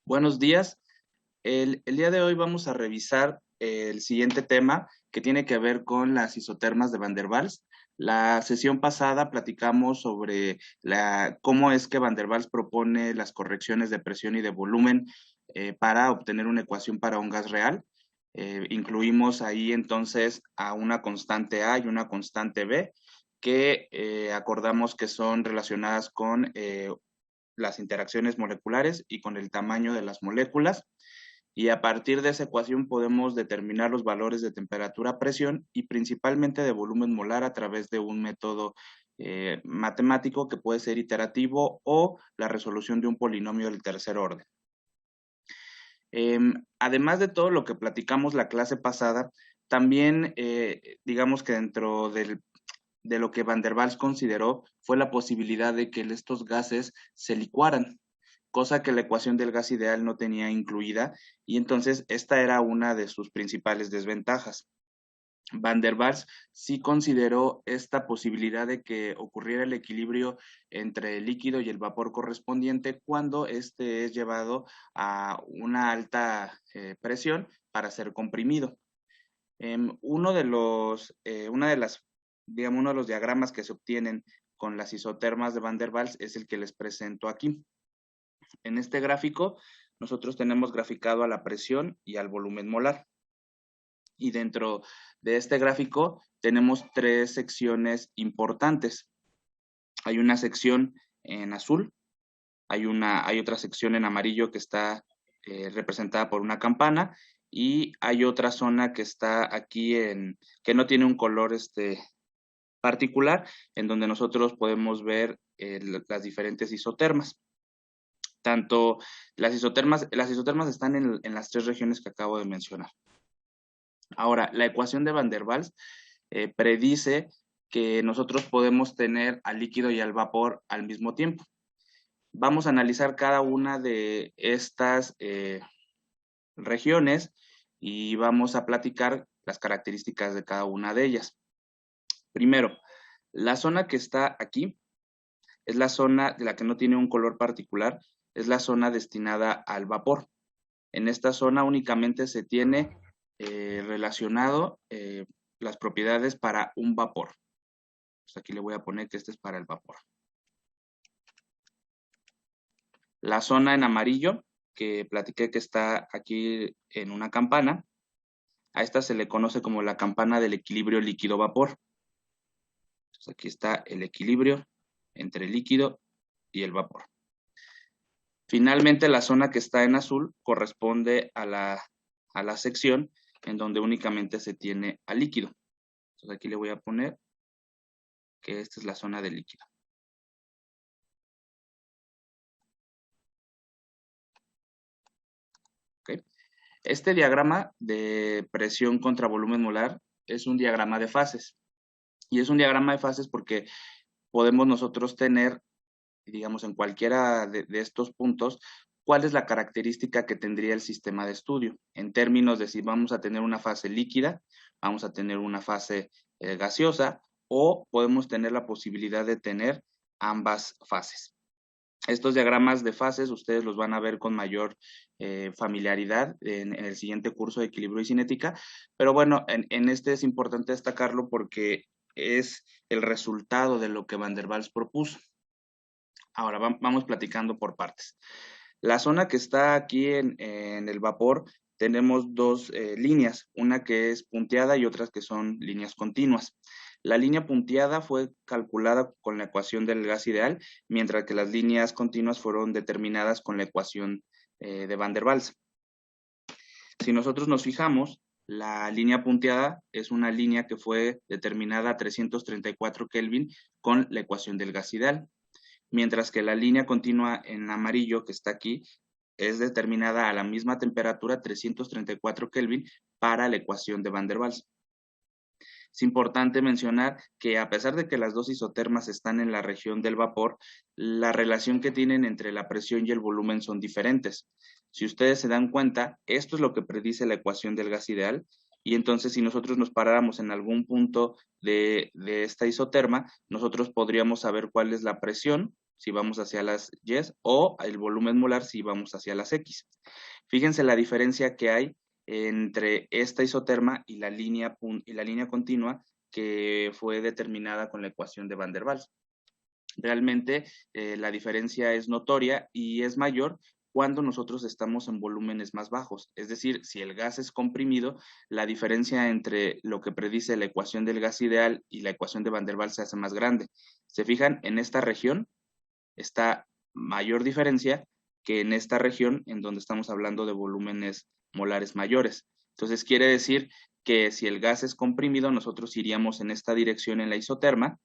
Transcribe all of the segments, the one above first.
Buenos días. El día de hoy vamos a revisar el siguiente tema que tiene que ver con las isotermas de Van der Waals. La sesión pasada platicamos sobre cómo es que Van der Waals propone las correcciones de presión y de volumen para obtener una ecuación para un gas real. Incluimos ahí entonces a una constante A y una constante B que acordamos que son relacionadas con las interacciones moleculares y con el tamaño de las moléculas. Y a partir de esa ecuación podemos determinar los valores de temperatura, presión y principalmente de volumen molar a través de un método matemático que puede ser iterativo o la resolución de un polinomio del tercer orden. Además de todo lo que platicamos la clase pasada, también digamos que dentro de lo que Van der Waals consideró fue la posibilidad de que estos gases se licuaran, cosa que la ecuación del gas ideal no tenía incluida, y entonces esta era una de sus principales desventajas. Van der Waals sí consideró esta posibilidad de que ocurriera el equilibrio entre el líquido y el vapor correspondiente cuando este es llevado a una alta presión para ser comprimido. Uno de los diagramas que se obtienen con las isotermas de Van der Waals es el que les presento aquí. En este gráfico, nosotros tenemos graficado a la presión y al volumen molar. Y dentro de este gráfico tenemos tres secciones importantes. Hay una sección en azul, hay otra sección en amarillo que está representada por una campana y hay otra zona que está aquí que no tiene un color particular, en donde nosotros podemos ver las diferentes isotermas. Tanto las isotermas están en las tres regiones que acabo de mencionar. Ahora, la ecuación de Van der Waals predice que nosotros podemos tener al líquido y al vapor al mismo tiempo. Vamos a analizar cada una de estas regiones y vamos a platicar las características de cada una de ellas. Primero, la zona que está aquí es la zona de la que no tiene un color particular, es la zona destinada al vapor. En esta zona únicamente se tiene relacionado las propiedades para un vapor. Pues aquí le voy a poner que este es para el vapor. La zona en amarillo, que platiqué que está aquí en una campana, a esta se le conoce como la campana del equilibrio líquido-vapor. Entonces aquí está el equilibrio entre el líquido y el vapor. Finalmente, la zona que está en azul corresponde a la sección en donde únicamente se tiene al líquido. Entonces aquí le voy a poner que esta es la zona del líquido. ¿Okay? Este diagrama de presión contra volumen molar es un diagrama de fases. Y es un diagrama de fases porque podemos nosotros tener, digamos, en cualquiera de estos puntos, cuál es la característica que tendría el sistema de estudio, en términos de si vamos a tener una fase líquida, vamos a tener una fase gaseosa, o podemos tener la posibilidad de tener ambas fases. Estos diagramas de fases ustedes los van a ver con mayor familiaridad en el siguiente curso de equilibrio y cinética, pero bueno, en este es importante destacarlo porque es el resultado de lo que Van der Waals propuso. Ahora vamos platicando por partes. La zona que está aquí en el vapor, tenemos dos líneas, una que es punteada y otras que son líneas continuas. La línea punteada fue calculada con la ecuación del gas ideal, mientras que las líneas continuas fueron determinadas con la ecuación de Van der Waals. Si nosotros nos fijamos, la línea punteada es una línea que fue determinada a 334 Kelvin con la ecuación del gas ideal, mientras que la línea continua en amarillo que está aquí es determinada a la misma temperatura, 334 Kelvin, para la ecuación de Van der Waals. Es importante mencionar que a pesar de que las dos isotermas están en la región del vapor, la relación que tienen entre la presión y el volumen son diferentes. Si ustedes se dan cuenta, esto es lo que predice la ecuación del gas ideal, y entonces si nosotros nos paráramos en algún punto de esta isoterma, nosotros podríamos saber cuál es la presión si vamos hacia las Y, o el volumen molar si vamos hacia las X. Fíjense la diferencia que hay entre esta isoterma y la línea continua que fue determinada con la ecuación de Van der Waals. Realmente la diferencia es notoria y es mayor cuando nosotros estamos en volúmenes más bajos. Es decir, si el gas es comprimido, la diferencia entre lo que predice la ecuación del gas ideal y la ecuación de Van der Waals se hace más grande. ¿Se fijan? En esta región está mayor diferencia que en esta región en donde estamos hablando de volúmenes molares mayores. Entonces quiere decir que si el gas es comprimido, nosotros iríamos en esta dirección en la isoterma,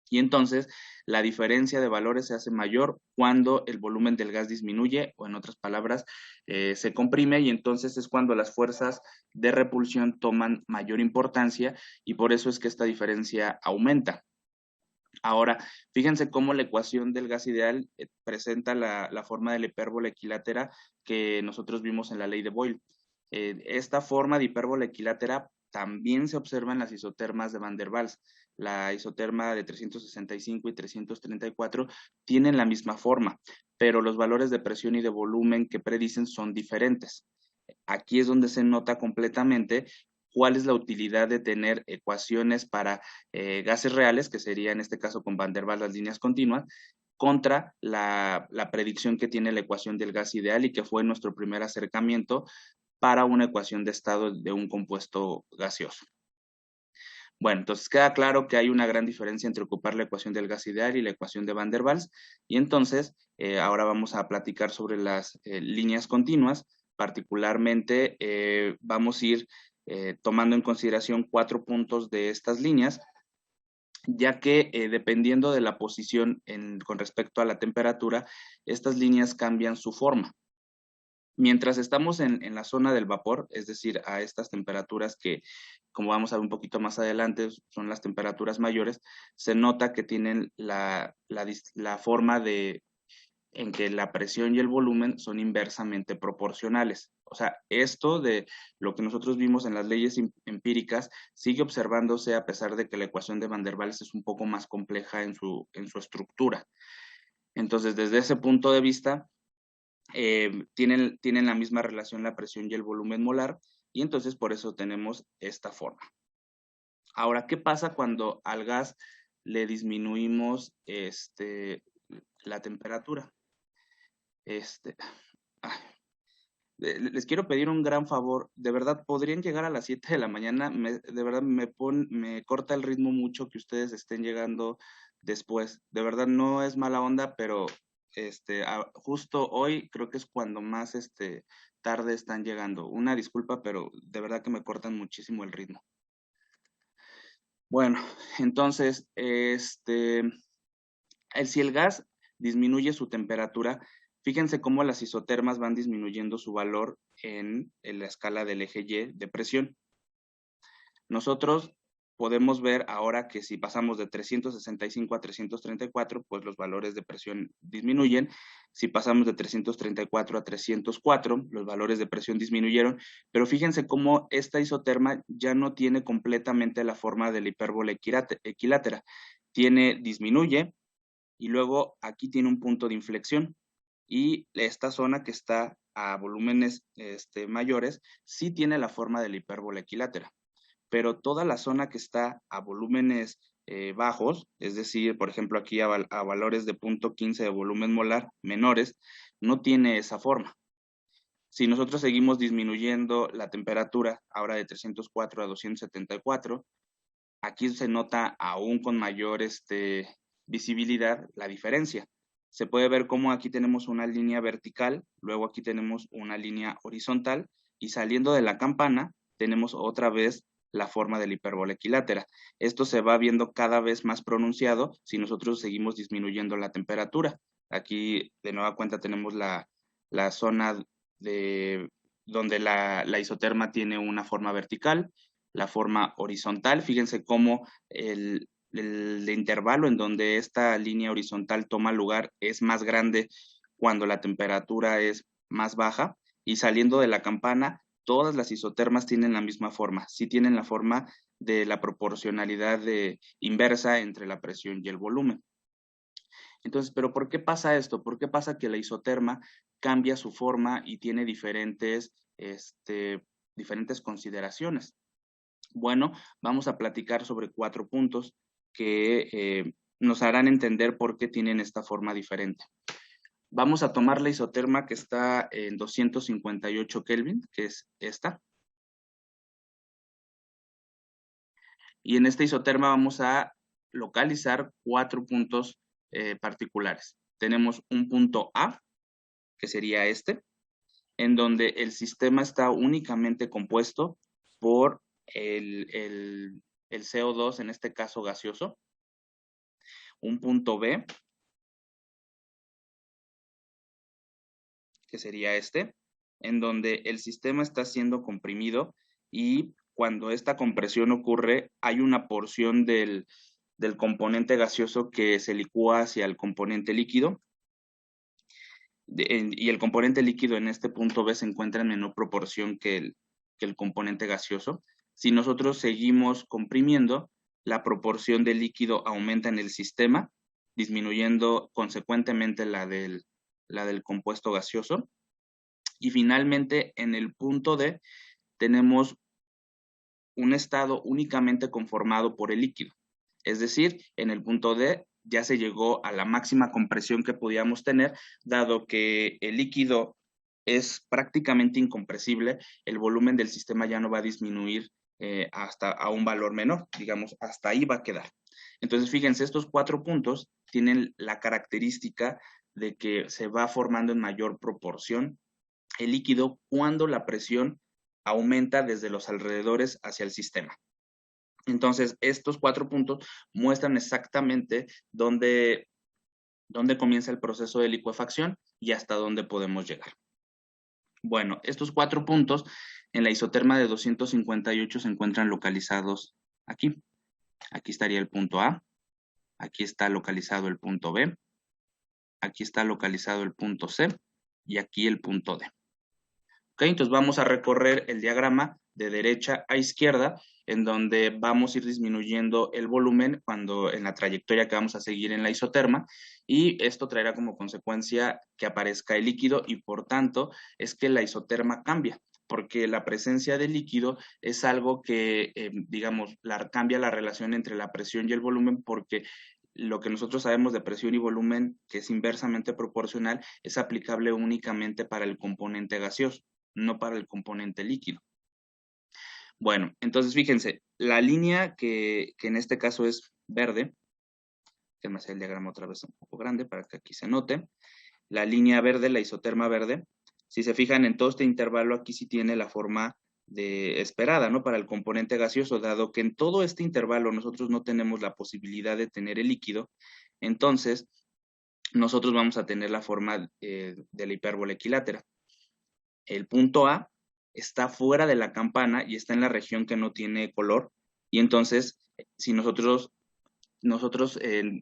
y entonces la diferencia de valores se hace mayor cuando el volumen del gas disminuye, o en otras palabras, se comprime, y entonces es cuando las fuerzas de repulsión toman mayor importancia, y por eso es que esta diferencia aumenta. Ahora, fíjense cómo la ecuación del gas ideal presenta la forma de la hipérbola equilátera que nosotros vimos en la ley de Boyle. Esta forma de hipérbola equilátera también se observa en las isotermas de Van der Waals. La isoterma de 365 y 334 tienen la misma forma, pero los valores de presión y de volumen que predicen son diferentes. Aquí es donde se nota completamente cuál es la utilidad de tener ecuaciones para gases reales, que sería en este caso con Van der Waals las líneas continuas, contra la predicción que tiene la ecuación del gas ideal, y que fue nuestro primer acercamiento para una ecuación de estado de un compuesto gaseoso. Bueno, entonces queda claro que hay una gran diferencia entre ocupar la ecuación del gas ideal y la ecuación de Van der Waals, y entonces ahora vamos a platicar sobre las líneas continuas. Particularmente vamos a ir tomando en consideración 4 puntos de estas líneas, ya que dependiendo de la posición con respecto a la temperatura, estas líneas cambian su forma. Mientras estamos en la zona del vapor, es decir, a estas temperaturas que, como vamos a ver un poquito más adelante, son las temperaturas mayores, se nota que tienen la forma en que la presión y el volumen son inversamente proporcionales. O sea, esto de lo que nosotros vimos en las leyes empíricas sigue observándose a pesar de que la ecuación de Van der Waals es un poco más compleja en su estructura. Entonces, desde ese punto de vista, tienen la misma relación la presión y el volumen molar, y entonces por eso tenemos esta forma. Ahora, ¿qué pasa cuando al gas le disminuimos la temperatura? Les quiero pedir un gran favor, de verdad, ¿podrían llegar a las 7 de la mañana? De verdad, me corta el ritmo mucho que ustedes estén llegando después. De verdad, no es mala onda, pero justo hoy creo que es cuando más tarde están llegando. Una disculpa, pero de verdad que me cortan muchísimo el ritmo. Bueno, entonces, si el gas disminuye su temperatura, fíjense cómo las isotermas van disminuyendo su valor en la escala del eje Y de presión. Nosotros podemos ver ahora que si pasamos de 365 a 334, pues los valores de presión disminuyen. Si pasamos de 334 a 304, los valores de presión disminuyeron. Pero fíjense cómo esta isoterma ya no tiene completamente la forma de la hipérbola equilátera. Disminuye, y luego aquí tiene un punto de inflexión, y esta zona que está a volúmenes mayores sí tiene la forma de la hipérbola equilátera, pero toda la zona que está a volúmenes bajos, es decir, por ejemplo aquí a valores de 0.15 de volumen molar menores, no tiene esa forma. Si nosotros seguimos disminuyendo la temperatura, ahora de 304 a 274, aquí se nota aún con mayor visibilidad la diferencia. Se puede ver cómo aquí tenemos una línea vertical, luego aquí tenemos una línea horizontal, y saliendo de la campana tenemos otra vez la forma de la hipérbola equilátera. Esto se va viendo cada vez más pronunciado si nosotros seguimos disminuyendo la temperatura. Aquí de nueva cuenta tenemos la zona donde la isoterma tiene una forma vertical, la forma horizontal. Fíjense cómo el intervalo en donde esta línea horizontal toma lugar es más grande cuando la temperatura es más baja, y saliendo de la campana, todas las isotermas tienen la misma forma, sí tienen la forma de la proporcionalidad inversa entre la presión y el volumen. Entonces, ¿pero por qué pasa esto? ¿Por qué pasa que la isoterma cambia su forma y tiene diferentes consideraciones? Bueno, vamos a platicar sobre 4 puntos que nos harán entender por qué tienen esta forma diferente. Vamos a tomar la isoterma que está en 258 Kelvin, que es esta. Y en esta isoterma vamos a localizar 4 puntos particulares. Tenemos un punto A, que sería este, en donde el sistema está únicamente compuesto por el CO2, en este caso gaseoso. Un punto B, que sería este, en donde el sistema está siendo comprimido y cuando esta compresión ocurre, hay una porción del componente gaseoso que se licúa hacia el componente líquido. Y el componente líquido en este punto B se encuentra en menor proporción que el componente gaseoso. Si nosotros seguimos comprimiendo, la proporción de líquido aumenta en el sistema, disminuyendo consecuentemente la del compuesto gaseoso. Y finalmente, en el punto D, tenemos un estado únicamente conformado por el líquido. Es decir, en el punto D ya se llegó a la máxima compresión que podíamos tener, dado que el líquido es prácticamente incompresible, el volumen del sistema ya no va a disminuir hasta a un valor menor, digamos, hasta ahí va a quedar. Entonces, fíjense, estos 4 puntos tienen la característica de que se va formando en mayor proporción el líquido cuando la presión aumenta desde los alrededores hacia el sistema. Entonces, estos 4 puntos muestran exactamente dónde comienza el proceso de licuefacción y hasta dónde podemos llegar. Bueno, estos 4 puntos en la isoterma de 258 se encuentran localizados aquí. Aquí estaría el punto A, aquí está localizado el punto B, aquí está localizado el punto C y aquí el punto D. ¿Ok? Entonces vamos a recorrer el diagrama de derecha a izquierda, en donde vamos a ir disminuyendo el volumen en la trayectoria que vamos a seguir en la isoterma, y esto traerá como consecuencia que aparezca el líquido y por tanto es que la isoterma cambia, porque la presencia de líquido es algo que, digamos, cambia la relación entre la presión y el volumen, porque lo que nosotros sabemos de presión y volumen, que es inversamente proporcional, es aplicable únicamente para el componente gaseoso, no para el componente líquido. Bueno, entonces fíjense, la línea que en este caso es verde, que me hace el diagrama otra vez un poco grande para que aquí se note, la línea verde, la isoterma verde, si se fijan en todo este intervalo, aquí sí tiene la forma esperada, ¿no? Para el componente gaseoso, dado que en todo este intervalo nosotros no tenemos la posibilidad de tener el líquido, entonces nosotros vamos a tener la forma de la hipérbola equilátera. El punto A está fuera de la campana y está en la región que no tiene color, y entonces si nosotros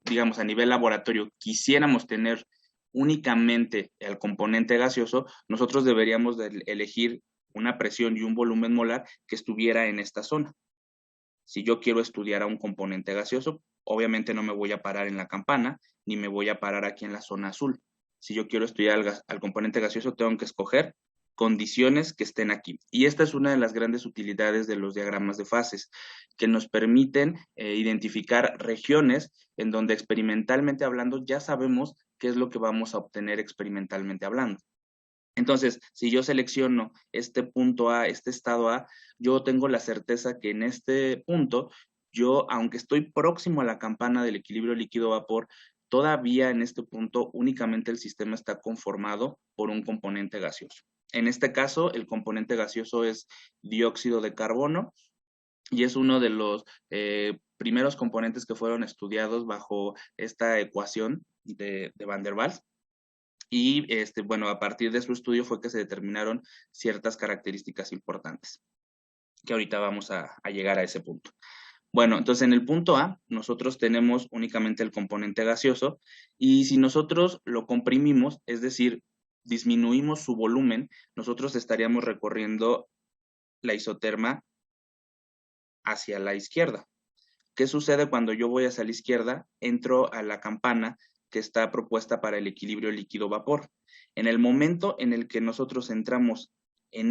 digamos, a nivel laboratorio, quisiéramos tener únicamente el componente gaseoso, nosotros deberíamos de elegir una presión y un volumen molar que estuviera en esta zona. Si yo quiero estudiar a un componente gaseoso, obviamente no me voy a parar en la campana, ni me voy a parar aquí en la zona azul. Si yo quiero estudiar al componente gaseoso, tengo que escoger condiciones que estén aquí. Y esta es una de las grandes utilidades de los diagramas de fases, que nos permiten identificar regiones en donde experimentalmente hablando ya sabemos qué es lo que vamos a obtener experimentalmente hablando. Entonces, si yo selecciono este punto A, este estado A, yo tengo la certeza que en este punto, yo, aunque estoy próximo a la campana del equilibrio líquido-vapor, todavía en este punto únicamente el sistema está conformado por un componente gaseoso. En este caso, el componente gaseoso es dióxido de carbono y es uno de los primeros componentes que fueron estudiados bajo esta ecuación de Van der Waals. Y bueno, a partir de su estudio fue que se determinaron ciertas características importantes, que ahorita vamos a llegar a ese punto. Bueno, entonces en el punto A, nosotros tenemos únicamente el componente gaseoso, y si nosotros lo comprimimos, es decir, disminuimos su volumen, nosotros estaríamos recorriendo la isoterma hacia la izquierda. ¿Qué sucede cuando yo voy hacia la izquierda? Entro a la campana que está propuesta para el equilibrio líquido-vapor. En el momento en el que nosotros entramos en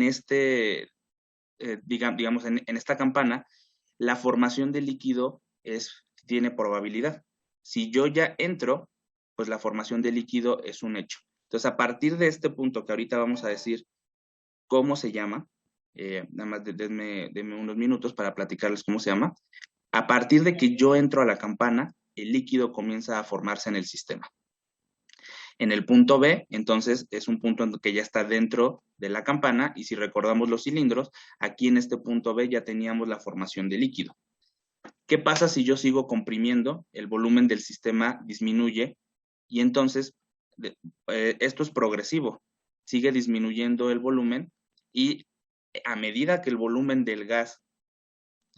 digamos, en esta campana, la formación de líquido tiene probabilidad. Si yo ya entro, pues la formación de líquido es un hecho. Entonces, a partir de este punto que ahorita vamos a decir cómo se llama, nada más denme unos minutos para platicarles cómo se llama. A partir de que yo entro a la campana, el líquido comienza a formarse en el sistema. En el punto B, entonces, es un punto en que ya está dentro de la campana, y si recordamos los cilindros, aquí en este punto B ya teníamos la formación de líquido. ¿Qué pasa si yo sigo comprimiendo? El volumen del sistema disminuye, y entonces esto es progresivo. Sigue disminuyendo el volumen, y a medida que el volumen del gas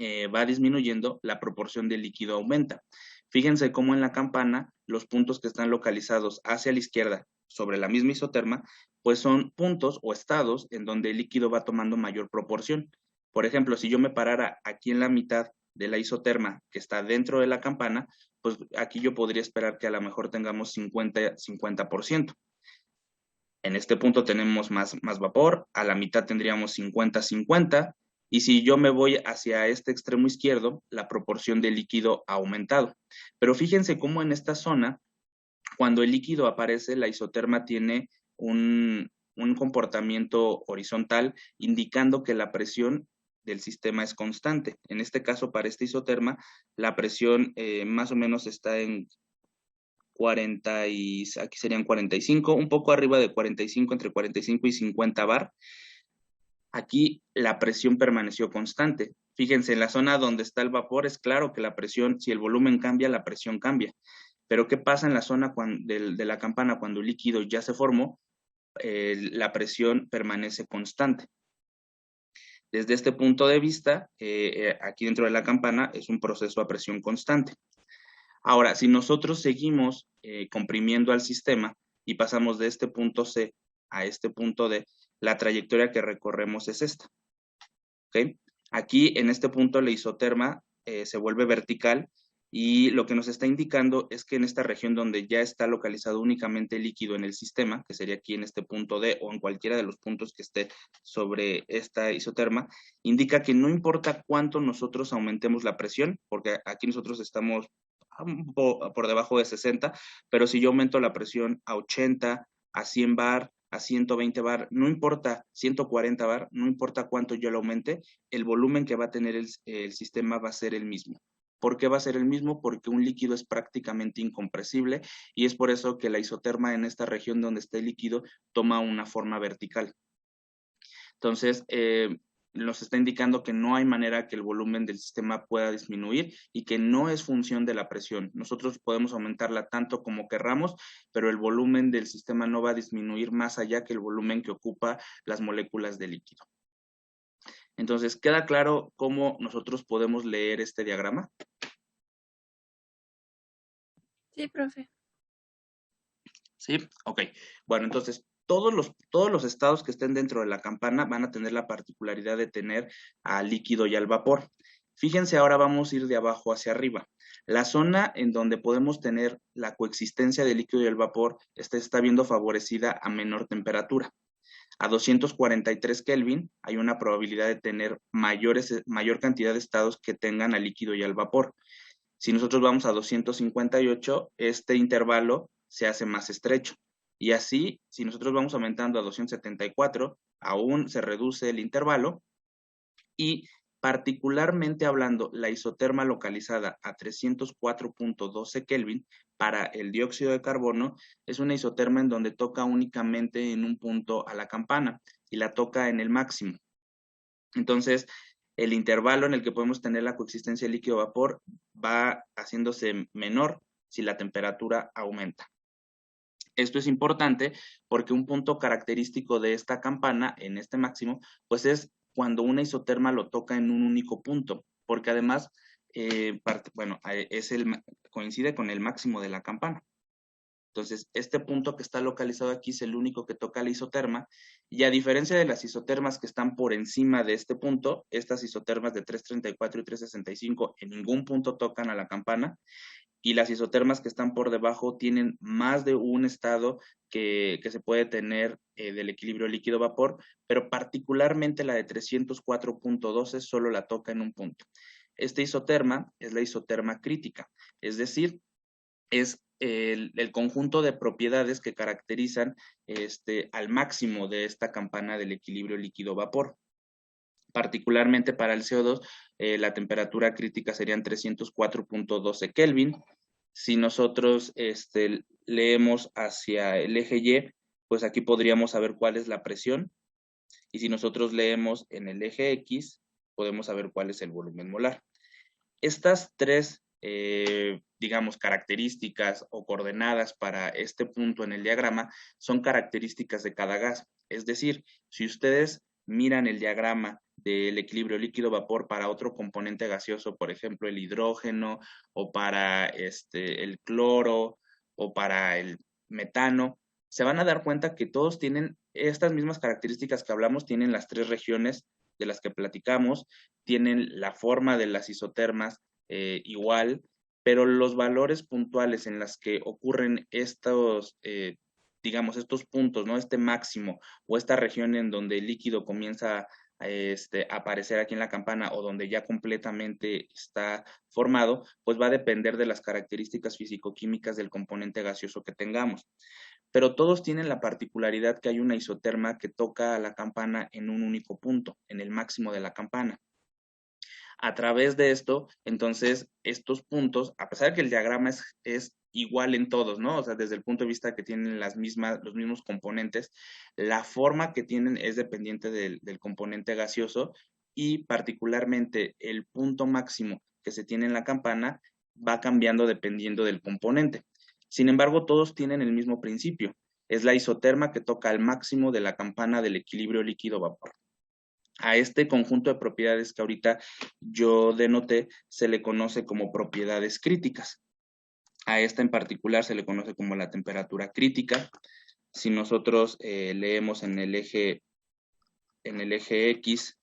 va disminuyendo, la proporción de líquido aumenta. Fíjense cómo en la campana los puntos que están localizados hacia la izquierda sobre la misma isoterma, pues son puntos o estados en donde el líquido va tomando mayor proporción. Por ejemplo, si yo me parara aquí en la mitad de la isoterma que está dentro de la campana, pues aquí yo podría esperar que a lo mejor tengamos 50%. En este punto tenemos más vapor, a la mitad tendríamos 50-50, y si yo me voy hacia este extremo izquierdo, la proporción de líquido ha aumentado. Pero fíjense cómo en esta zona, cuando el líquido aparece, la isoterma tiene un comportamiento horizontal, indicando que la presión del sistema es constante. En este caso, para esta isoterma, la presión más o menos está en 40 y aquí serían 45, un poco arriba de 45, entre 45 y 50 bar. Aquí la presión permaneció constante. Fíjense, en la zona donde está el vapor es claro que la presión, si el volumen cambia, la presión cambia. Pero ¿qué pasa en la zona de la campana cuando el líquido ya se formó? La presión permanece constante. Desde este punto de vista, aquí dentro de la campana es un proceso a presión constante. Ahora, si nosotros seguimos comprimiendo al sistema y pasamos de este punto C a este punto D, la trayectoria que recorremos es esta. ¿Okay? Aquí, en este punto, la isoterma se vuelve vertical, y lo que nos está indicando es que en esta región donde ya está localizado únicamente el líquido en el sistema, que sería aquí en este punto D o en cualquiera de los puntos que esté sobre esta isoterma, indica que no importa cuánto nosotros aumentemos la presión, porque aquí nosotros estamos por debajo de 60, pero si yo aumento la presión a 80, a 100 bar, a 120 bar, no importa, 140 bar, no importa cuánto yo lo aumente, el volumen que va a tener el sistema va a ser el mismo. ¿Por qué va a ser el mismo? Porque un líquido es prácticamente incompresible, y es por eso que la isoterma en esta región donde está el líquido toma una forma vertical. Entonces, nos está indicando que no hay manera que el volumen del sistema pueda disminuir, y que no es función de la presión. Nosotros podemos aumentarla tanto como querramos, pero el volumen del sistema no va a disminuir más allá que el volumen que ocupa las moléculas de líquido. Entonces, ¿queda claro cómo nosotros podemos leer este diagrama? Sí, profe. ¿Sí? Ok. Bueno, entonces, todos los estados que estén dentro de la campana van a tener la particularidad de tener al líquido y al vapor. Fíjense, ahora vamos a ir de abajo hacia arriba. La zona en donde podemos tener la coexistencia del líquido y el vapor está viendo favorecida a menor temperatura. A 243 Kelvin hay una probabilidad de tener mayor cantidad de estados que tengan al líquido y al vapor. Si nosotros vamos a 258, este intervalo se hace más estrecho. Y así, si nosotros vamos aumentando a 274, aún se reduce el intervalo. Y particularmente hablando, la isoterma localizada a 304.12 Kelvin para el dióxido de carbono es una isoterma en donde toca únicamente en un punto a la campana, y la toca en el máximo. Entonces, el intervalo en el que podemos tener la coexistencia líquido-vapor va haciéndose menor si la temperatura aumenta. Esto es importante porque un punto característico de esta campana, en este máximo, pues es cuando una isoterma lo toca en un único punto, porque además, coincide con el máximo de la campana. Entonces, este punto que está localizado aquí es el único que toca la isoterma, y a diferencia de las isotermas que están por encima de este punto, estas isotermas de 334 y 365 en ningún punto tocan a la campana, y las isotermas que están por debajo tienen más de un estado que se puede tener del equilibrio líquido-vapor, pero particularmente la de 304.12 solo la toca en un punto. Esta isoterma es la isoterma crítica, es decir, es el conjunto de propiedades que caracterizan al máximo de esta campana del equilibrio líquido-vapor. Particularmente para el CO2, la temperatura crítica serían 304.12 Kelvin. Si nosotros leemos hacia el eje Y, pues aquí podríamos saber cuál es la presión. Y si nosotros leemos en el eje X, podemos saber cuál es el volumen molar. Estas tres, digamos, características o coordenadas para este punto en el diagrama son características de cada gas. Es decir, si ustedes miran el diagrama del equilibrio líquido-vapor para otro componente gaseoso, por ejemplo, el hidrógeno o para el cloro o para el metano, se van a dar cuenta que todos tienen estas mismas características que hablamos, tienen las tres regiones de las que platicamos, tienen la forma de las isotermas igual, pero los valores puntuales en las que ocurren estos, digamos, estos puntos, ¿no? Este máximo o esta región en donde el líquido comienza a aparecer aquí en la campana o donde ya completamente está formado, pues va a depender de las características físico-químicas del componente gaseoso que tengamos. Pero todos tienen la particularidad que hay una isoterma que toca a la campana en un único punto, en el máximo de la campana. A través de esto, entonces, estos puntos, a pesar de que el diagrama es igual en todos, ¿no? O sea, desde el punto de vista que tienen los mismos componentes, la forma que tienen es dependiente del componente gaseoso y particularmente el punto máximo que se tiene en la campana va cambiando dependiendo del componente. Sin embargo, todos tienen el mismo principio. Es la isoterma que toca al máximo de la campana del equilibrio líquido-vapor. A este conjunto de propiedades que ahorita yo denoté se le conoce como propiedades críticas. A esta en particular se le conoce como la temperatura crítica. Si nosotros leemos en el eje X,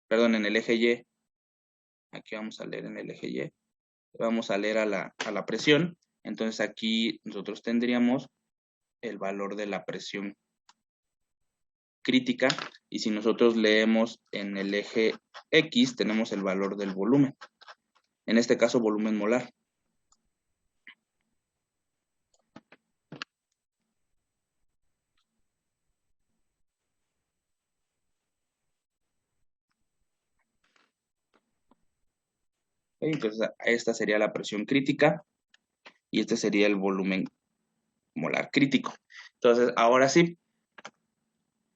perdón, en el eje Y, aquí vamos a leer en el eje Y, vamos a leer a la presión. Entonces aquí nosotros tendríamos el valor de la presión crítica, y si nosotros leemos en el eje X, tenemos el valor del volumen. En este caso, volumen molar. Entonces, esta sería la presión crítica y este sería el volumen molar crítico. Entonces, ahora sí,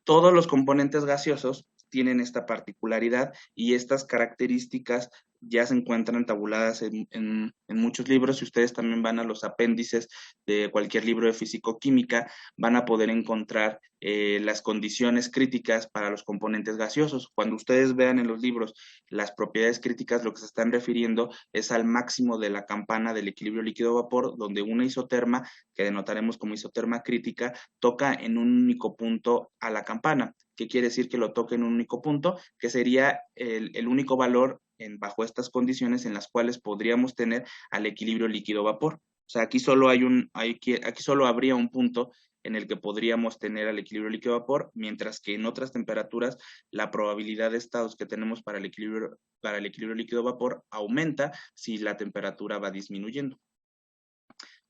todos los componentes gaseosos tienen esta particularidad y estas características ya se encuentran tabuladas en muchos libros. Si ustedes también van a los apéndices de cualquier libro de físico-química, van a poder encontrar las condiciones críticas para los componentes gaseosos. Cuando ustedes vean en los libros las propiedades críticas, lo que se están refiriendo es al máximo de la campana del equilibrio líquido-vapor, donde una isoterma, que denotaremos como isoterma crítica, toca en un único punto a la campana. ¿Qué quiere decir que lo toque en un único punto? Que sería el único valor bajo estas condiciones en las cuales podríamos tener al equilibrio líquido-vapor. O sea, aquí solo aquí solo habría un punto en el que podríamos tener al equilibrio líquido-vapor, mientras que en otras temperaturas la probabilidad de estados que tenemos para el equilibrio líquido-vapor aumenta si la temperatura va disminuyendo.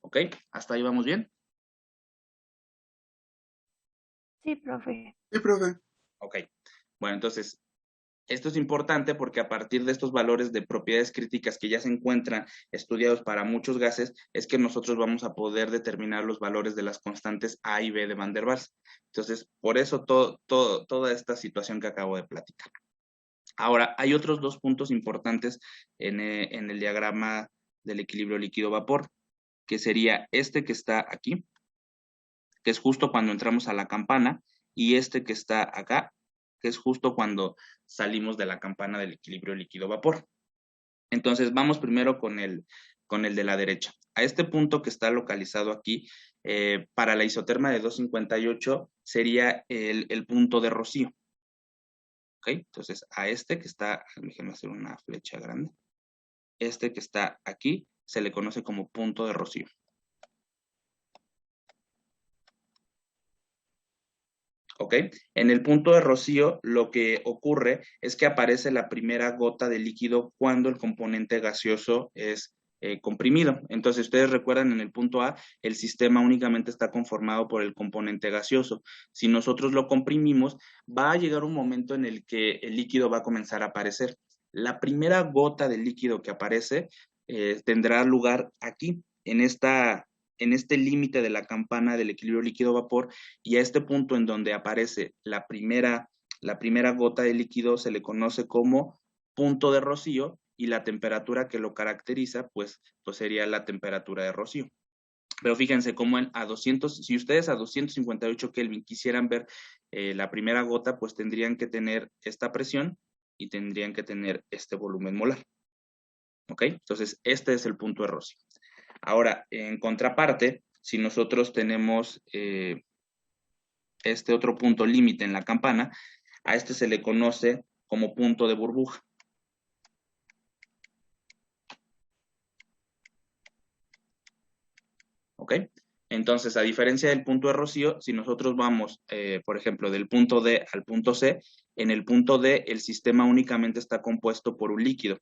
¿Ok? ¿Hasta ahí vamos bien? Sí, profe. Sí, profe. Ok. Bueno, entonces, esto es importante porque a partir de estos valores de propiedades críticas que ya se encuentran estudiados para muchos gases, es que nosotros vamos a poder determinar los valores de las constantes A y B de Van der Waals. Entonces, por eso toda esta situación que acabo de platicar. Ahora, hay otros dos puntos importantes en el diagrama del equilibrio líquido-vapor, que sería este que está aquí, que es justo cuando entramos a la campana, y este que está acá, que es justo cuando salimos de la campana del equilibrio líquido-vapor. Entonces, vamos primero con el de la derecha. A este punto que está localizado aquí, para la isoterma de 258, sería el punto de rocío. ¿Ok? Entonces, a este que está, déjenme hacer una flecha grande. Este que está aquí se le conoce como punto de rocío. ¿Ok? En el punto de rocío lo que ocurre es que aparece la primera gota de líquido cuando el componente gaseoso es comprimido. Entonces, ustedes recuerdan en el punto A, el sistema únicamente está conformado por el componente gaseoso. Si nosotros lo comprimimos, va a llegar un momento en el que el líquido va a comenzar a aparecer. La primera gota de líquido que aparece tendrá lugar aquí, en este límite de la campana del equilibrio líquido-vapor, y a este punto en donde aparece la primera gota de líquido se le conoce como punto de rocío, y la temperatura que lo caracteriza, pues sería la temperatura de rocío. Pero fíjense cómo a 200, si ustedes a 258 Kelvin quisieran ver la primera gota, pues tendrían que tener esta presión y tendrían que tener este volumen molar. ¿Ok? Entonces, este es el punto de rocío. Ahora, en contraparte, si nosotros tenemos este otro punto límite en la campana, a este se le conoce como punto de burbuja. ¿Ok? Entonces, a diferencia del punto de rocío, si nosotros vamos, por ejemplo, del punto D al punto C, en el punto D el sistema únicamente está compuesto por un líquido.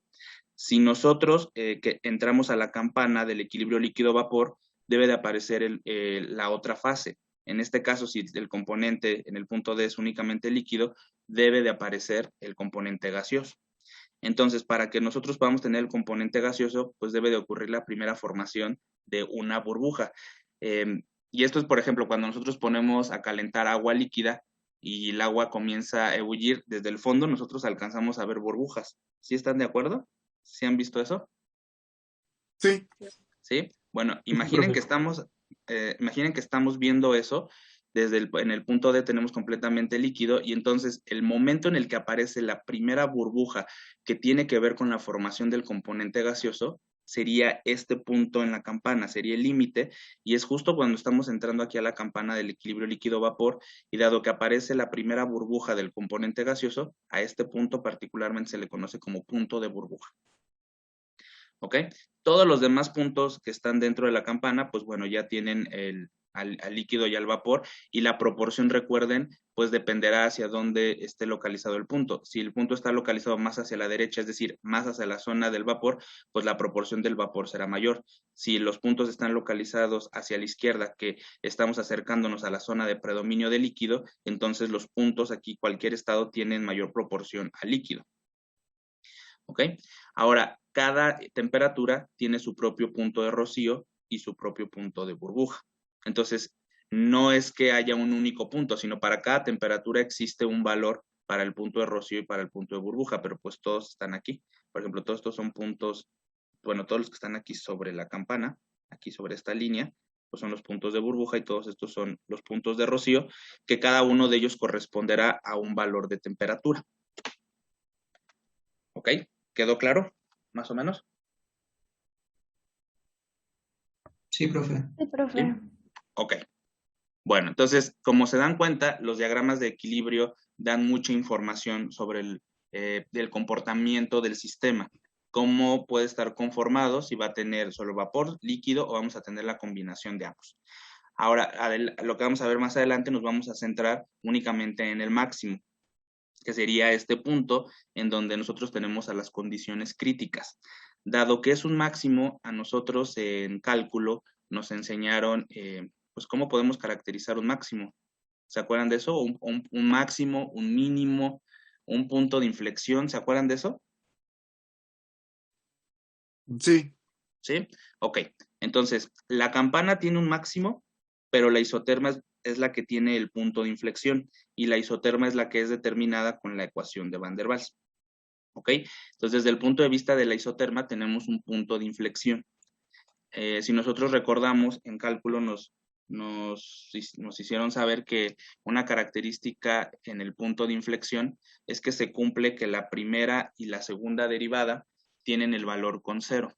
Si nosotros que entramos a la campana del equilibrio líquido-vapor, debe de aparecer la otra fase. En este caso, si el componente en el punto D es únicamente líquido, debe de aparecer el componente gaseoso. Entonces, para que nosotros podamos tener el componente gaseoso, pues debe de ocurrir la primera formación de una burbuja. Y esto es, por ejemplo, cuando nosotros ponemos a calentar agua líquida y el agua comienza a ebullir desde el fondo, nosotros alcanzamos a ver burbujas. ¿Sí están de acuerdo? ¿Sí han visto eso? Sí. ¿Sí? Bueno, Profe. imaginen que estamos viendo eso en el punto D tenemos completamente líquido, y entonces el momento en el que aparece la primera burbuja que tiene que ver con la formación del componente gaseoso sería este punto en la campana, sería el límite, y es justo cuando estamos entrando aquí a la campana del equilibrio líquido-vapor, y dado que aparece la primera burbuja del componente gaseoso, a este punto particularmente se le conoce como punto de burbuja. ¿Ok? Todos los demás puntos que están dentro de la campana, pues bueno, ya tienen al líquido y al vapor, y la proporción, recuerden, pues dependerá hacia dónde esté localizado el punto. Si el punto está localizado más hacia la derecha, es decir, más hacia la zona del vapor, pues la proporción del vapor será mayor. Si los puntos están localizados hacia la izquierda, que estamos acercándonos a la zona de predominio de líquido, entonces los puntos aquí, cualquier estado, tienen mayor proporción al líquido. ¿Ok? Ahora, cada temperatura tiene su propio punto de rocío y su propio punto de burbuja. Entonces, no es que haya un único punto, sino para cada temperatura existe un valor para el punto de rocío y para el punto de burbuja, pero pues todos están aquí. Por ejemplo, todos estos son puntos, bueno, todos los que están aquí sobre la campana, aquí sobre esta línea, pues son los puntos de burbuja, y todos estos son los puntos de rocío, que cada uno de ellos corresponderá a un valor de temperatura. ¿Ok? ¿Quedó claro? ¿Más o menos? Sí, profe. Sí, profe. ¿Sí? Ok. Bueno, entonces, como se dan cuenta, los diagramas de equilibrio dan mucha información sobre el comportamiento del sistema, cómo puede estar conformado, si va a tener solo vapor, líquido, o vamos a tener la combinación de ambos. Ahora, lo que vamos a ver más adelante, nos vamos a centrar únicamente en el máximo, que sería este punto en donde nosotros tenemos a las condiciones críticas. Dado que es un máximo, a nosotros en cálculo nos enseñaron pues cómo podemos caracterizar un máximo. ¿Se acuerdan de eso? Un máximo, un mínimo, un punto de inflexión. ¿Se acuerdan de eso? Sí. ¿Sí? Ok. Entonces, la campana tiene un máximo, pero la isoterma es la que tiene el punto de inflexión, y la isoterma es la que es determinada con la ecuación de Van der Waals. ¿Ok? Entonces, desde el punto de vista de la isoterma, tenemos un punto de inflexión. Si nosotros recordamos, en cálculo nos hicieron saber que una característica en el punto de inflexión es que se cumple que la primera y la segunda derivada tienen el valor con cero.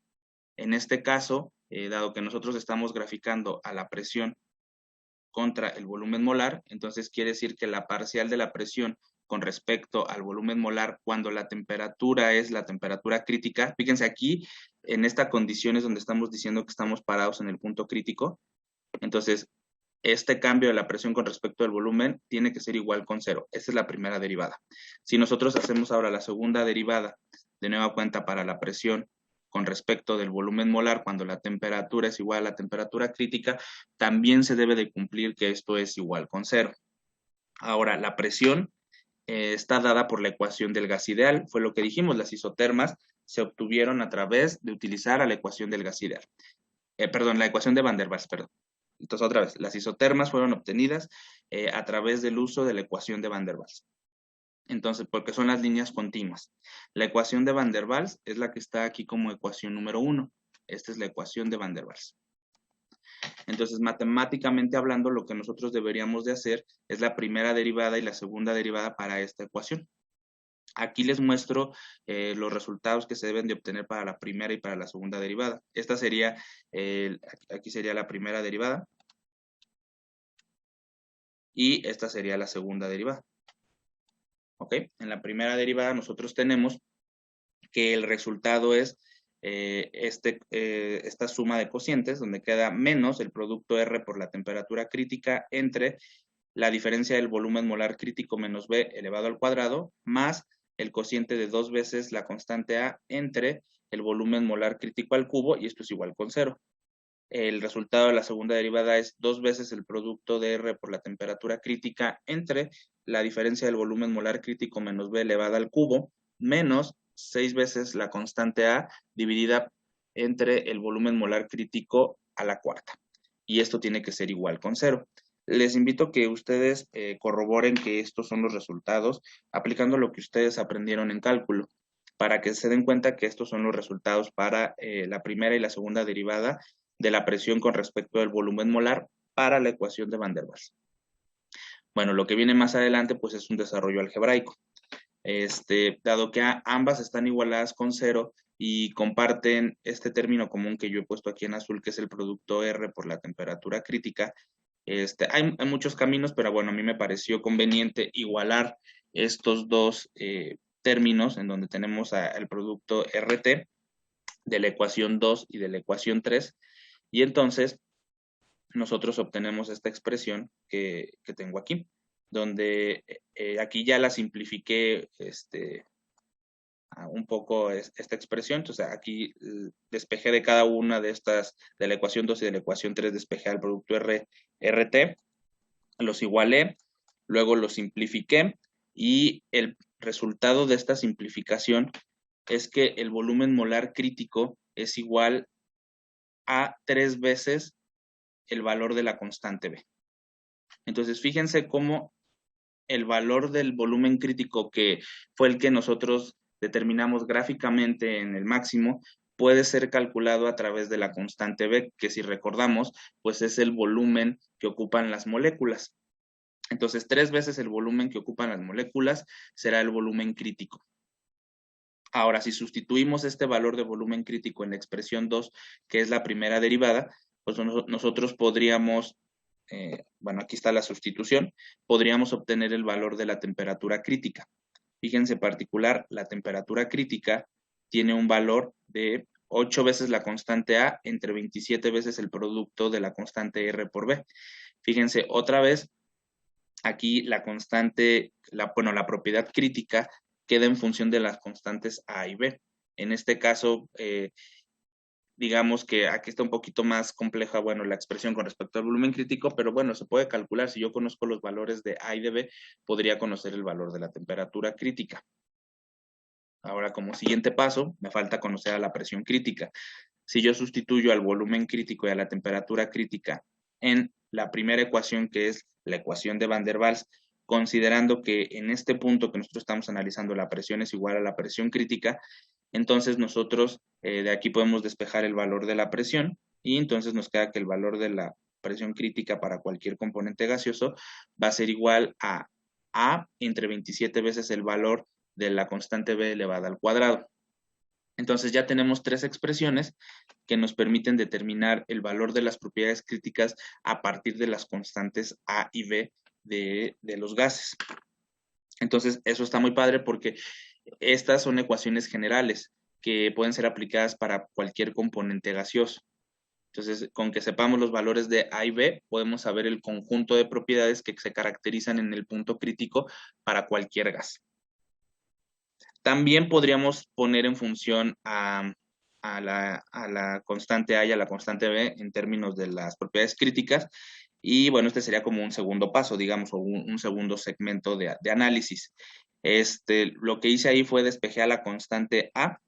En este caso, dado que nosotros estamos graficando a la presión contra el volumen molar, entonces quiere decir que la parcial de la presión con respecto al volumen molar, cuando la temperatura es la temperatura crítica, fíjense aquí, en esta condición es donde estamos diciendo que estamos parados en el punto crítico. Entonces, este cambio de la presión con respecto al volumen tiene que ser igual con 0. Esa es la primera derivada. Si nosotros hacemos ahora la segunda derivada, de nueva cuenta para la presión con respecto del volumen molar, cuando la temperatura es igual a la temperatura crítica, también se debe de cumplir que esto es igual con 0. Ahora, la presión está dada por la ecuación del gas ideal. Fue lo que dijimos, las isotermas se obtuvieron a través de utilizar a la ecuación del gas ideal. La ecuación de Van der Waals, perdón. Entonces, otra vez, las isotermas fueron obtenidas a través del uso de la ecuación de Van der Waals. Entonces, porque son las líneas continuas. La ecuación de Van der Waals es la que está aquí como ecuación número 1. Esta es la ecuación de Van der Waals. Entonces, matemáticamente hablando, lo que nosotros deberíamos de hacer es la primera derivada y la segunda derivada para esta ecuación. Aquí les muestro los resultados que se deben de obtener para la primera y para la segunda derivada. Esta sería, aquí sería la primera derivada. Y esta sería la segunda derivada. ¿Ok? En la primera derivada nosotros tenemos que el resultado es esta suma de cocientes, donde queda menos el producto R por la temperatura crítica entre la diferencia del volumen molar crítico menos B elevado al cuadrado, más el cociente de 2 veces la constante A entre el volumen molar crítico al cubo, y esto es igual con 0. El resultado de la segunda derivada es 2 veces el producto de R por la temperatura crítica entre la diferencia del volumen molar crítico menos B elevada al cubo, menos 6 veces la constante A dividida entre el volumen molar crítico a la cuarta. Y esto tiene que ser igual con 0. Les invito a que ustedes corroboren que estos son los resultados aplicando lo que ustedes aprendieron en cálculo, para que se den cuenta que estos son los resultados para la primera y la segunda derivada de la presión con respecto al volumen molar para la ecuación de Van der Waals. Bueno, lo que viene más adelante pues es un desarrollo algebraico. Dado que ambas están igualadas con 0 y comparten este término común que yo he puesto aquí en azul, que es el producto R por la temperatura crítica, hay muchos caminos, pero bueno, a mí me pareció conveniente igualar estos dos términos en donde tenemos el producto RT de la ecuación 2 y de la ecuación 3, y entonces nosotros obtenemos esta expresión que tengo aquí, donde aquí ya la simplifiqué un poco esta expresión. Entonces aquí despejé de cada una de estas, de la ecuación 2 y de la ecuación 3, despejé al producto RT, los igualé, luego los simplifiqué, y el resultado de esta simplificación es que el volumen molar crítico es igual a 3 veces el valor de la constante B. Entonces, fíjense cómo el valor del volumen crítico, que fue el que nosotros determinamos gráficamente en el máximo, puede ser calculado a través de la constante B, que si recordamos, pues es el volumen que ocupan las moléculas. Entonces, 3 veces el volumen que ocupan las moléculas será el volumen crítico. Ahora, si sustituimos este valor de volumen crítico en la expresión 2, que es la primera derivada, pues nosotros podríamos, aquí está la sustitución, podríamos obtener el valor de la temperatura crítica. Fíjense en particular, la temperatura crítica tiene un valor de 8 veces la constante A entre 27 veces el producto de la constante R por B. Fíjense, otra vez, aquí la constante, la propiedad crítica queda en función de las constantes A y B. En este caso, digamos que aquí está un poquito más compleja, la expresión con respecto al volumen crítico, pero bueno, se puede calcular. Si yo conozco los valores de A y de B, podría conocer el valor de la temperatura crítica. Ahora, como siguiente paso, me falta conocer a la presión crítica. Si yo sustituyo al volumen crítico y a la temperatura crítica en la primera ecuación, que es la ecuación de Van der Waals, considerando que en este punto que nosotros estamos analizando la presión es igual a la presión crítica, entonces nosotros de aquí podemos despejar el valor de la presión, y entonces nos queda que el valor de la presión crítica para cualquier componente gaseoso va a ser igual a A entre 27 veces el valor de la constante B elevada al cuadrado. Entonces ya tenemos 3 expresiones que nos permiten determinar el valor de las propiedades críticas a partir de las constantes A y B de los gases. Entonces eso está muy padre porque estas son ecuaciones generales que pueden ser aplicadas para cualquier componente gaseoso. Entonces, con que sepamos los valores de A y B, podemos saber el conjunto de propiedades que se caracterizan en el punto crítico para cualquier gas. También podríamos poner en función a la constante A y a la constante B en términos de las propiedades críticas. Y bueno, este sería como un segundo paso, digamos, o un segundo segmento de análisis. Lo que hice ahí fue despejar la constante A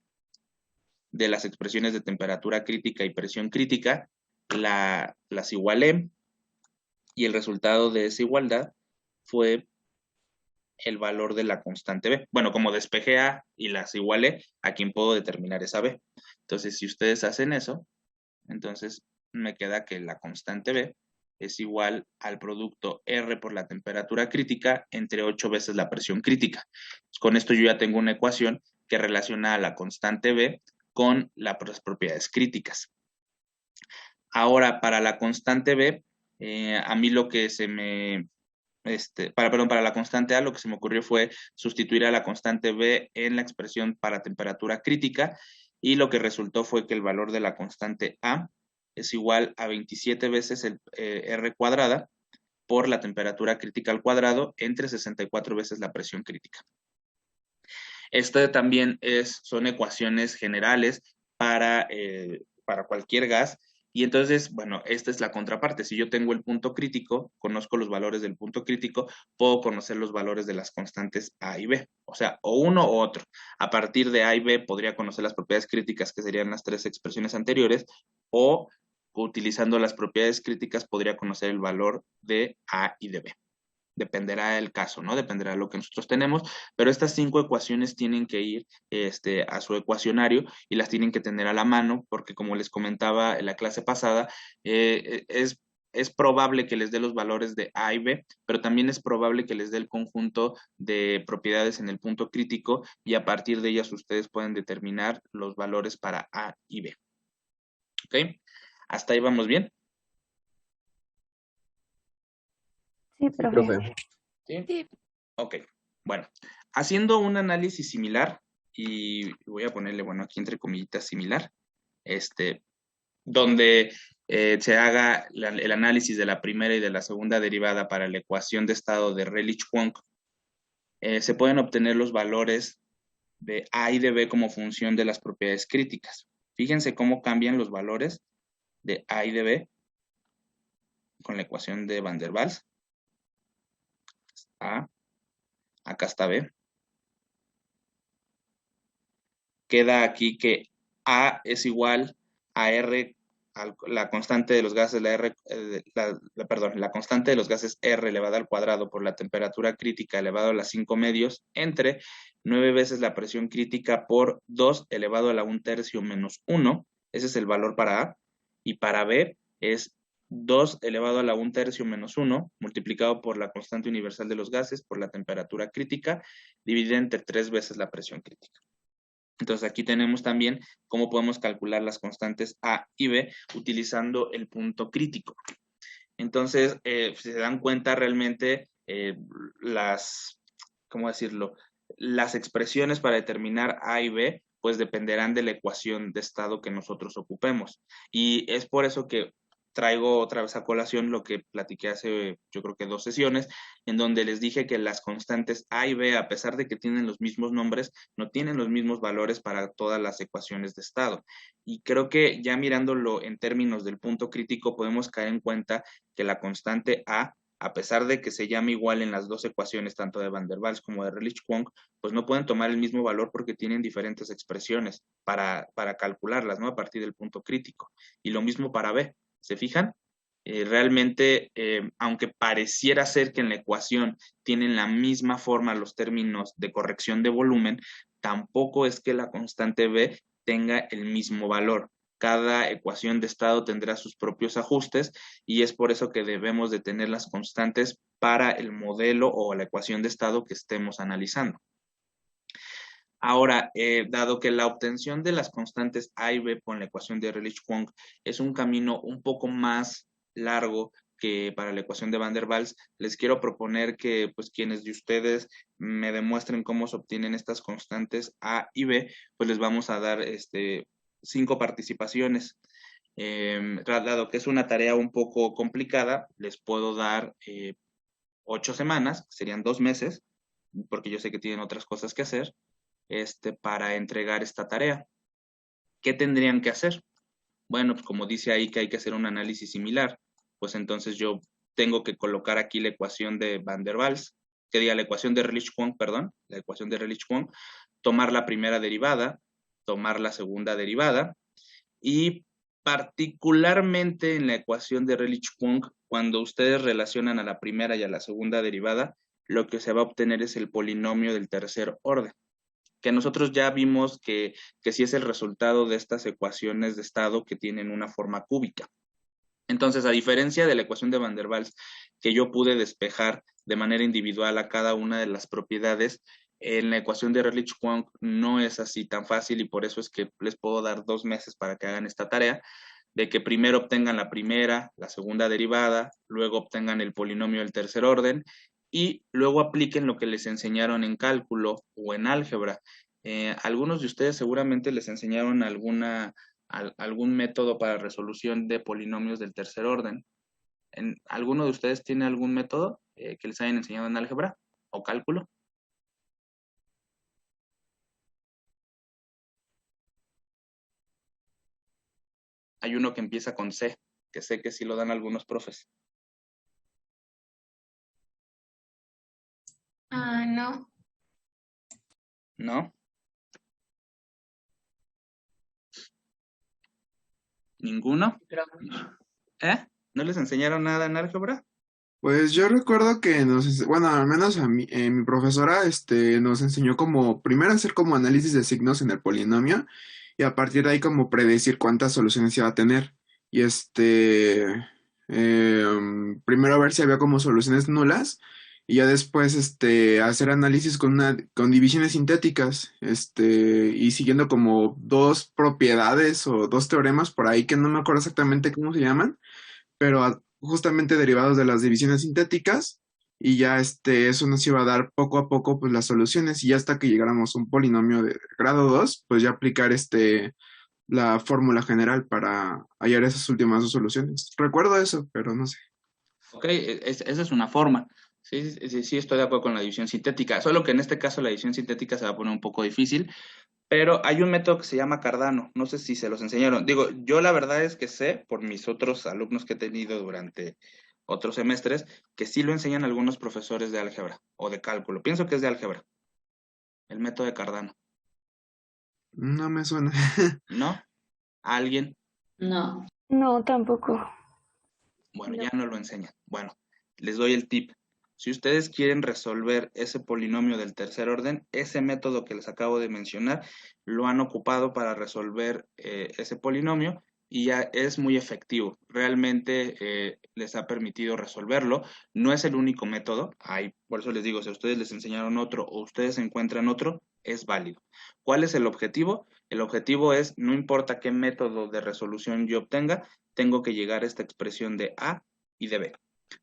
de las expresiones de temperatura crítica y presión crítica, las igualé, y el resultado de esa igualdad fue el valor de la constante B. Bueno, como despejé A y las igualé, ¿a quién puedo determinar esa B? Entonces, si ustedes hacen eso, entonces me queda que la constante B es igual al producto R por la temperatura crítica entre 8 veces la presión crítica. Con esto yo ya tengo una ecuación que relaciona a la constante B con las propiedades críticas. Ahora, para la constante B, a mí lo que se me... para la constante A, lo que se me ocurrió fue sustituir a la constante B en la expresión para temperatura crítica, y lo que resultó fue que el valor de la constante A es igual a 27 veces el R cuadrada por la temperatura crítica al cuadrado entre 64 veces la presión crítica. También son ecuaciones generales para cualquier gas. Y entonces, bueno, esta es la contraparte. Si yo tengo el punto crítico, conozco los valores del punto crítico, puedo conocer los valores de las constantes A y B. O sea, o uno o otro. A partir de A y B podría conocer las propiedades críticas, que serían las tres expresiones anteriores, o utilizando las propiedades críticas podría conocer el valor de A y de B. Dependerá del caso, ¿no? Dependerá de lo que nosotros tenemos, pero estas 5 ecuaciones tienen que ir a su ecuacionario y las tienen que tener a la mano, porque como les comentaba en la clase pasada, es probable que les dé los valores de A y B, pero también es probable que les dé el conjunto de propiedades en el punto crítico, y a partir de ellas ustedes pueden determinar los valores para A y B. ¿Ok? ¿Hasta ahí vamos bien? Sí, profe. ¿Sí? Sí. Ok, bueno, haciendo un análisis similar, y voy a ponerle, bueno, aquí entre comillitas similar, donde se haga el análisis de la primera y de la segunda derivada para la ecuación de estado de Rayleigh-Kwong, se pueden obtener los valores de A y de B como función de las propiedades críticas. Fíjense cómo cambian los valores de A y de B con la ecuación de Van der Waals. A, acá está B. Queda aquí que A es igual a R, la constante de los gases, la constante de los gases R elevada al cuadrado por la temperatura crítica elevado a las 5 medios, entre 9 veces la presión crítica por 2 elevado a la 1/3 menos 1. Ese es el valor para A. Y para B es 2 elevado a la 1/3 menos 1, multiplicado por la constante universal de los gases por la temperatura crítica, dividido entre 3 veces la presión crítica. Entonces aquí tenemos también cómo podemos calcular las constantes A y B utilizando el punto crítico. Entonces, si se dan cuenta realmente ¿cómo decirlo? Las expresiones para determinar A y B pues dependerán de la ecuación de estado que nosotros ocupemos. Y es por eso que traigo otra vez a colación lo que platiqué hace, yo creo que 2 sesiones, en donde les dije que las constantes A y B, a pesar de que tienen los mismos nombres, no tienen los mismos valores para todas las ecuaciones de estado. Y creo que ya mirándolo en términos del punto crítico, podemos caer en cuenta que la constante A pesar de que se llame igual en las dos ecuaciones, tanto de Van der Waals como de Rayleigh-Kwong, pues no pueden tomar el mismo valor porque tienen diferentes expresiones para calcularlas, ¿no? A partir del punto crítico. Y lo mismo para B. ¿Se fijan? Realmente, aunque pareciera ser que en la ecuación tienen la misma forma los términos de corrección de volumen, tampoco es que la constante B tenga el mismo valor. Cada ecuación de estado tendrá sus propios ajustes, y es por eso que debemos de tener las constantes para el modelo o la ecuación de estado que estemos analizando. Ahora, dado que la obtención de las constantes A y B con la ecuación de Rayleigh-Kwong es un camino un poco más largo que para la ecuación de Van der Waals, les quiero proponer que pues quienes de ustedes me demuestren cómo se obtienen estas constantes A y B, pues les vamos a dar 5 participaciones. Dado que es una tarea un poco complicada, les puedo dar 8 semanas, serían 2 meses, porque yo sé que tienen otras cosas que hacer, para entregar esta tarea. ¿Qué tendrían que hacer? Bueno, pues como dice ahí que hay que hacer un análisis similar, pues entonces yo tengo que colocar aquí la ecuación de Van der Waals, que diga la ecuación de Rayleigh-Kwong, perdón, la ecuación de Rayleigh-Kwong, tomar la primera derivada, tomar la segunda derivada, y particularmente en la ecuación de Rayleigh-Kwong, cuando ustedes relacionan a la primera y a la segunda derivada, lo que se va a obtener es el polinomio del tercer orden, que nosotros ya vimos que sí es el resultado de estas ecuaciones de estado que tienen una forma cúbica. Entonces, a diferencia de la ecuación de Van der Waals, que yo pude despejar de manera individual a cada una de las propiedades, en la ecuación de Rayleigh-Kwong no es así tan fácil y por eso es que les puedo dar 2 meses para que hagan esta tarea, de que primero obtengan la primera, la segunda derivada, luego obtengan el polinomio del tercer orden y luego apliquen lo que les enseñaron en cálculo o en álgebra. Algunos de ustedes seguramente les enseñaron algún método para resolución de polinomios del tercer orden. ¿Alguno de ustedes tiene algún método que les hayan enseñado en álgebra o cálculo? Hay uno que empieza con C, que sé que sí lo dan algunos profes. No. ¿No? ¿Ninguno? ¿No les enseñaron nada en álgebra? Pues yo recuerdo que bueno, al menos a mí, mi profesora, nos enseñó como, primero hacer como análisis de signos en el polinomio y a partir de ahí como predecir cuántas soluciones iba a tener. Y primero ver si había como soluciones nulas y ya después, hacer análisis con divisiones sintéticas, y siguiendo como dos propiedades o dos teoremas por ahí que no me acuerdo exactamente cómo se llaman, pero justamente derivados de las divisiones sintéticas y ya eso nos iba a dar poco a poco pues las soluciones y ya hasta que llegáramos a un polinomio de grado 2 pues ya aplicar la fórmula general para hallar esas últimas dos soluciones. Recuerdo eso, pero no sé. Ok, esa es una forma. Sí, sí, sí, estoy de acuerdo con la división sintética, solo que en este caso la división sintética se va a poner un poco difícil, pero hay un método que se llama Cardano, no sé si se los enseñaron. Digo, yo la verdad es que sé, por mis otros alumnos que he tenido durante otros semestres, que sí lo enseñan algunos profesores de álgebra o de cálculo. Pienso que es de álgebra, el método de Cardano. No me suena. ¿No? ¿Alguien? No. No, tampoco. Bueno, No. ya no lo enseñan. Bueno, les doy el tip. Si ustedes quieren resolver ese polinomio del tercer orden, ese método que les acabo de mencionar, lo han ocupado para resolver ese polinomio y ya es muy efectivo. Realmente les ha permitido resolverlo. No es el único método. Por eso les digo, si a ustedes les enseñaron otro o ustedes encuentran otro, es válido. ¿Cuál es el objetivo? El objetivo es, no importa qué método de resolución yo obtenga, tengo que llegar a esta expresión de A y de B.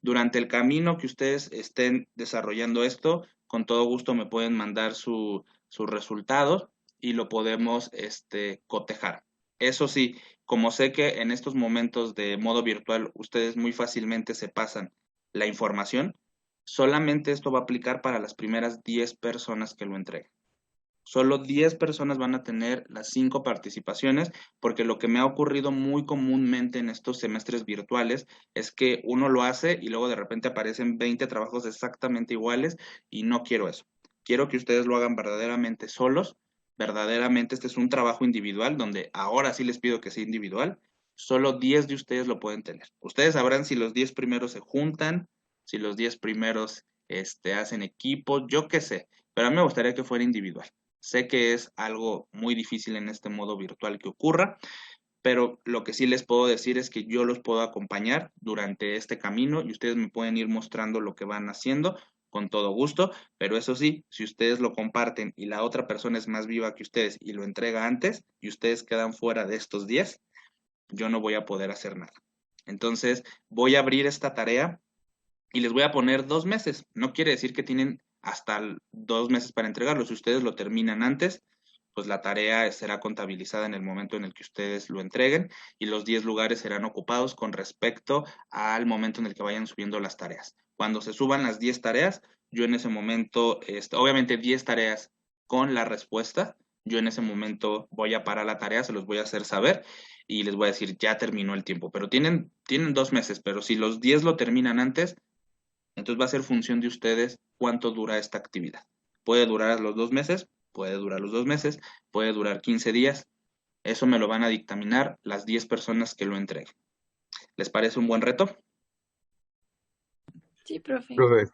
Durante el camino que ustedes estén desarrollando esto, con todo gusto me pueden mandar sus resultados y lo podemos cotejar. Eso sí, como sé que en estos momentos de modo virtual ustedes muy fácilmente se pasan la información, solamente esto va a aplicar para las primeras 10 personas que lo entreguen. Solo 10 personas van a tener las 5 participaciones, porque lo que me ha ocurrido muy comúnmente en estos semestres virtuales es que uno lo hace y luego de repente aparecen 20 trabajos exactamente iguales y no quiero eso. Quiero que ustedes lo hagan verdaderamente solos, verdaderamente este es un trabajo individual donde ahora sí les pido que sea individual, solo 10 de ustedes lo pueden tener. Ustedes sabrán si los 10 primeros se juntan, si los 10 primeros hacen equipo, yo qué sé, pero a mí me gustaría que fuera individual. Sé que es algo muy difícil en este modo virtual que ocurra, pero lo que sí les puedo decir es que yo los puedo acompañar durante este camino y ustedes me pueden ir mostrando lo que van haciendo con todo gusto, pero eso sí, si ustedes lo comparten y la otra persona es más viva que ustedes y lo entrega antes y ustedes quedan fuera de estos 10, yo no voy a poder hacer nada. Entonces, voy a abrir esta tarea y les voy a poner 2 meses. No quiere decir que tienen hasta 2 meses para entregarlo. Si ustedes lo terminan antes, pues la tarea será contabilizada en el momento en el que ustedes lo entreguen y los 10 lugares serán ocupados con respecto al momento en el que vayan subiendo las tareas. Cuando se suban las 10 tareas, yo en ese momento, obviamente 10 tareas con la respuesta, yo en ese momento voy a parar la tarea, se los voy a hacer saber y les voy a decir, ya terminó el tiempo, pero tienen 2 meses, pero si los 10 lo terminan antes, entonces va a ser función de ustedes cuánto dura esta actividad. Puede durar los 2 meses, puede durar los 2 meses, puede durar 15 días. Eso me lo van a dictaminar las 10 personas que lo entreguen. ¿Les parece un buen reto? Sí, profe. Profe,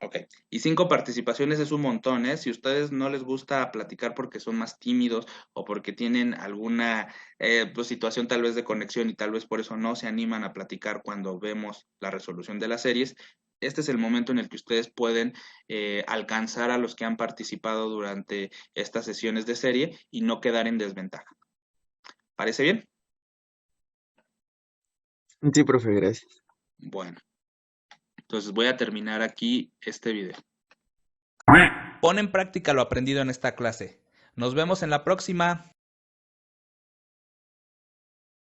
Ok. Y 5 participaciones es un montón, ¿eh? Si a ustedes no les gusta platicar porque son más tímidos o porque tienen alguna pues, situación tal vez de conexión y tal vez por eso no se animan a platicar cuando vemos la resolución de las series, este es el momento en el que ustedes pueden alcanzar a los que han participado durante estas sesiones de serie y no quedar en desventaja. ¿Parece bien? sí, profe, gracias. Bueno, entonces voy a terminar aquí este video. Pon en práctica lo aprendido en esta clase. Nos vemos en la próxima.